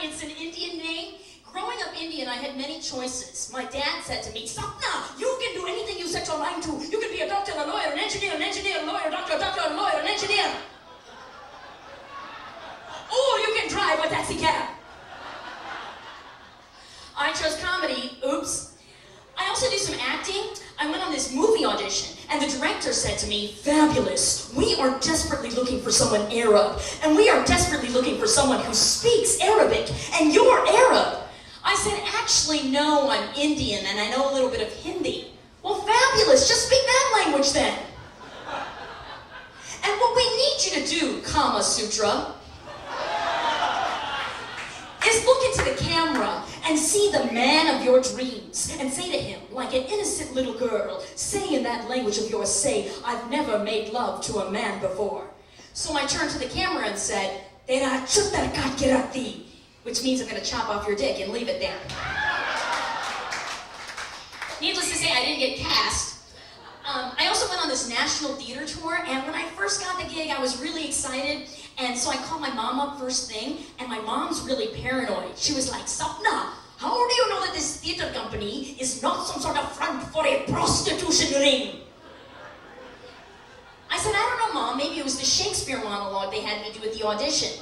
it's an Indian name. Growing up Indian, I had many choices. My dad said to me, Sapna, you can do anything you set your mind to. You can be a doctor, a lawyer, an engineer, a lawyer, doctor, a lawyer, an engineer. Or you can drive a taxi cab. I chose comedy, oops. I also do some acting. I went on this movie audition, and the director said to me, fabulous, we are desperately looking for someone Arab, and we are desperately looking for someone who speaks Arabic, and you're Arab. I said, actually, no, I'm Indian, and I know a little bit of Hindi. Well, fabulous, just speak that language then. And what we need you to do, Kama Sutra, is look into the camera and see the man of your dreams and say to him, like an innocent little girl, say in that language of yours, say, I've never made love to a man before. So I turned to the camera and said, Tera chuttar kaat ke rakti, which means I'm going to chop off your dick and leave it there. Needless to say, I didn't get cast. I also went on this national theater tour, and when I first got the gig, I was really excited. And so I called my mom up first thing, and my mom's really paranoid. She was like, Sapna, how do you know that this theater company is not some sort of front for a prostitution ring? I said, I don't know, Mom, maybe it was the Shakespeare monologue they had me do at the audition.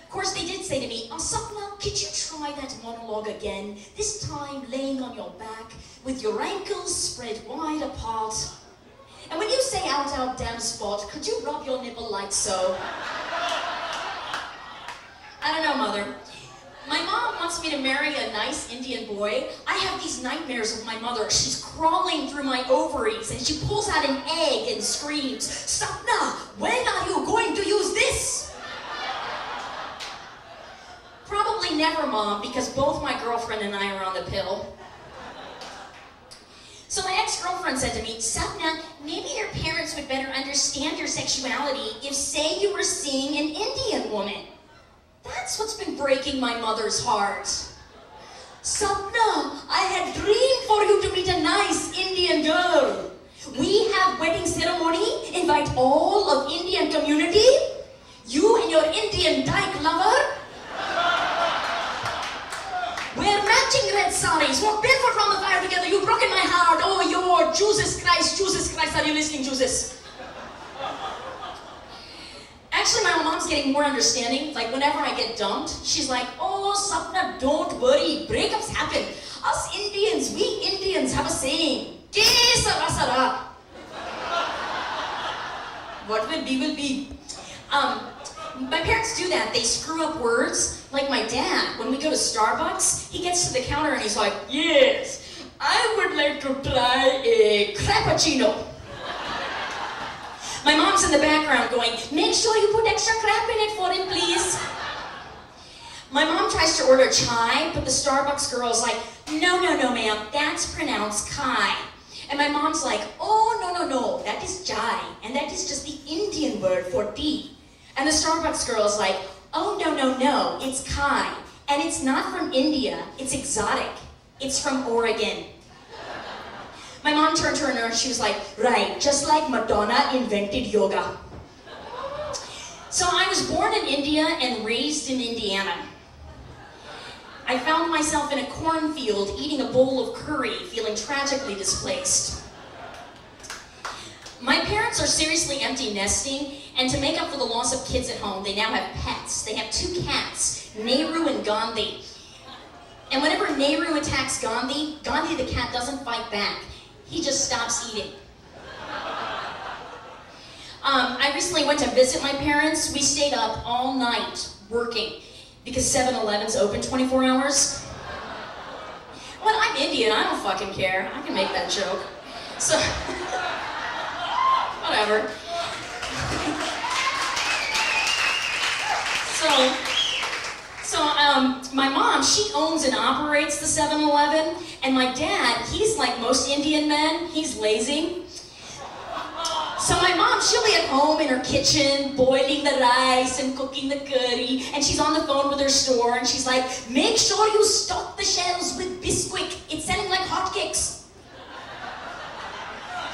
Of course, they did say to me, oh, Sapna, could you try that monologue again? This time laying on your back, with your ankles spread wide apart. And when you say out, damn spot, could you rub your nipple like so? I don't know, Mother. My mom wants me to marry a nice Indian boy. I have these nightmares of my mother. She's crawling through my ovaries and she pulls out an egg and screams, Sapna, when are you going to use this? Probably never, Mom, because both my girlfriend and I are on the pill. So my ex-girlfriend said to me, Sapna, maybe your parents would better understand your sexuality if, say, you were seeing an Indian woman. That's what's been breaking my mother's heart. Sapna, I had dreamed for you to meet a nice Indian girl. We have wedding ceremony, invite all of Indian community. You and your Indian dyke lover. Wear matching red saris, walk barefoot from the fire together. You've broken my heart. Oh, your Jesus Christ, are you listening, Jesus? Actually, my mom's getting more understanding. Like, whenever I get dumped, she's like, oh, Sapna, don't worry. Breakups happen. Us Indians, we Indians have a saying. Ke sara sara. What will be, will be. My parents do that. They screw up words. Like my dad, when we go to Starbucks, he gets to the counter and he's like, yes, I would like to try a crappuccino. My mom's in the background going, make sure you put extra crap in it for him, please. My mom tries to order chai, but the Starbucks girl's like, no, ma'am, that's pronounced kai. And my mom's like, oh, no, that is chai, and that is just the Indian word for tea. And the Starbucks girl's like, oh, no, it's kai. And it's not from India, it's exotic. It's from Oregon. My mom turned to her nurse, she was like, right, just like Madonna invented yoga. So I was born in India and raised in Indiana. I found myself in a cornfield eating a bowl of curry, feeling tragically displaced. My parents are seriously empty nesting, and to make up for the loss of kids at home, they now have pets. They have 2 cats, Nehru and Gandhi. And whenever Nehru attacks Gandhi, Gandhi the cat doesn't fight back. He just stops eating. I recently went to visit my parents. We stayed up all night working because 7-Eleven's open 24 hours. Well, I'm Indian, I don't fucking care. I can make that joke. So, whatever. So, my mom, she owns and operates the 7-Eleven, and my dad, he's like most Indian men, he's lazy. So my mom, she'll be at home in her kitchen, boiling the rice and cooking the curry, and she's on the phone with her store, and she's like, make sure you stock the shelves with Bisquick, it's selling like hotcakes.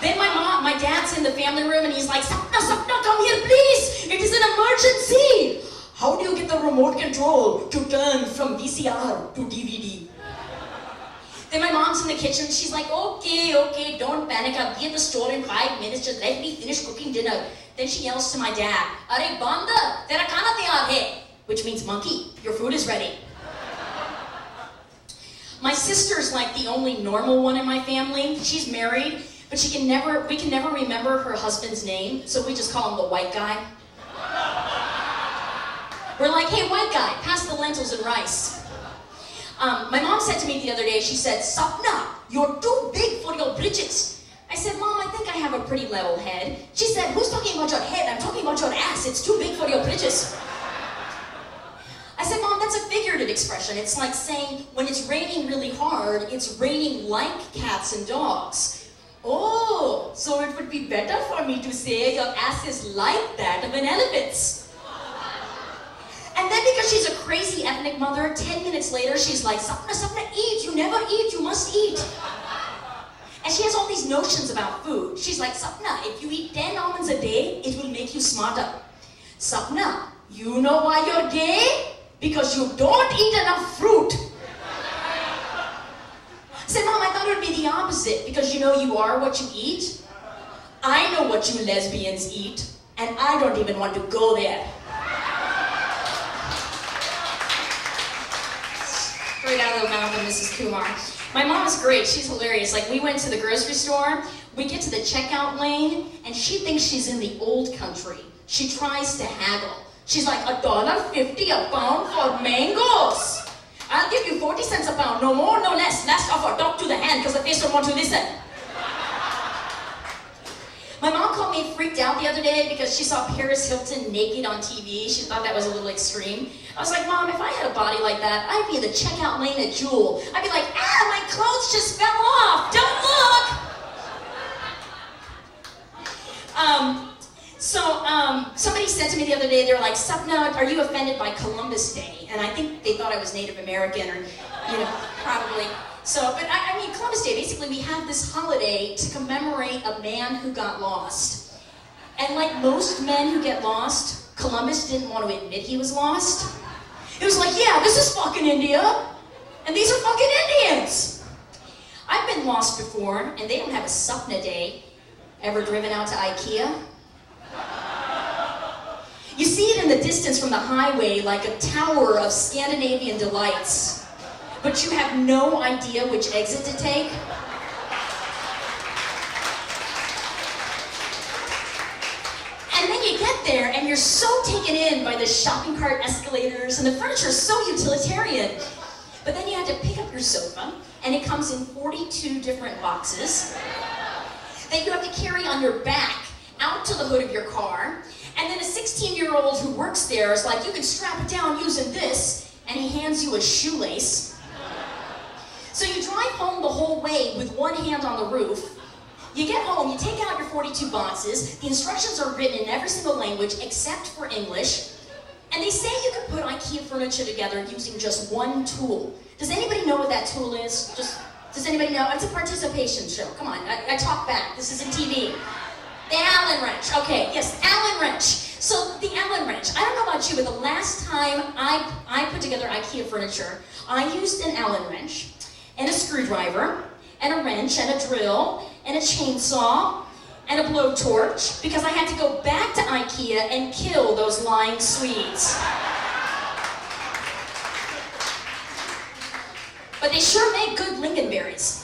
Then my dad's in the family room, and he's like, Sapna, come here, please, it is an emergency. How do you get the remote control to turn from VCR to DVD? Then my mom's in the kitchen, she's like, okay, don't panic, I'll be at the store in 5 minutes, just let me finish cooking dinner. Then she yells to my dad, Arey Banda, tera khana tayar hai, which means monkey, your food is ready. My sister's like the only normal one in my family. She's married, but we can never remember her husband's name, so we just call him the white guy. We're like, hey, white guy, pass the lentils and rice. My mom said to me the other day, she said, Sapna, you're too big for your britches. I said, Mom, I think I have a pretty level head. She said, who's talking about your head? I'm talking about your ass. It's too big for your britches. I said, Mom, that's a figurative expression. It's like saying, when it's raining really hard, it's raining like cats and dogs. Oh, so it would be better for me to say your ass is like that of an elephant's. And then because she's a crazy ethnic mother, 10 minutes later, she's like, Sapna, eat. You never eat. You must eat. And she has all these notions about food. She's like, Sapna, if you eat 10 almonds a day, it will make you smarter. Sapna, you know why you're gay? Because you don't eat enough fruit. I said, Mom, I thought it would be the opposite, because you know you are what you eat. I know what you lesbians eat, and I don't even want to go there. Straight out of the mouth of Mrs. Kumar. My mom is great, she's hilarious. Like, we went to the grocery store, we get to the checkout lane, and she thinks she's in the old country. She tries to haggle. She's like, $1.50 a pound for mangoes. I'll give you 40 cents a pound, no more, no less. Last offer, talk to the hand, because the face don't want to listen. My mom called me freaked out the other day because she saw Paris Hilton naked on TV. She thought that was a little extreme. I was like, Mom, if I had a body like that, I'd be in the checkout lane at Jewel. I'd be like, my clothes just fell off. Don't look. Somebody said to me the other day, they're like, Sapna, are you offended by Columbus Day? And I think they thought I was Native American, or, probably. So, but I mean, Columbus Day, basically we have this holiday to commemorate a man who got lost. And like most men who get lost, Columbus didn't want to admit he was lost. It was like, yeah, this is fucking India, and these are fucking Indians. I've been lost before, and they don't have a Sapna Day. Ever driven out to IKEA? You see it in the distance from the highway like a tower of Scandinavian delights, but you have no idea which exit to take. And then you get there and you're so taken in by the shopping cart escalators and the furniture is so utilitarian. But then you have to pick up your sofa and it comes in 42 different boxes that you have to carry on your back out to the hood of your car. And then a 16-year-old who works there is like, you can strap it down using this, and he hands you a shoelace. So you drive home the whole way with one hand on the roof. You get home, you take out your 42 boxes, the instructions are written in every single language except for English, and they say you can put IKEA furniture together using just one tool. Does anybody know what that tool is? Does anybody know? It's a participation show. Come on, I talk back. This isn't TV. The Allen wrench. Okay, yes, Allen wrench. So the Allen wrench. I don't know about you, but the last time I put together IKEA furniture, I used an Allen wrench and a screwdriver and a wrench and a drill and a chainsaw and a blowtorch because I had to go back to IKEA and kill those lying Swedes. But they sure make good lingonberries.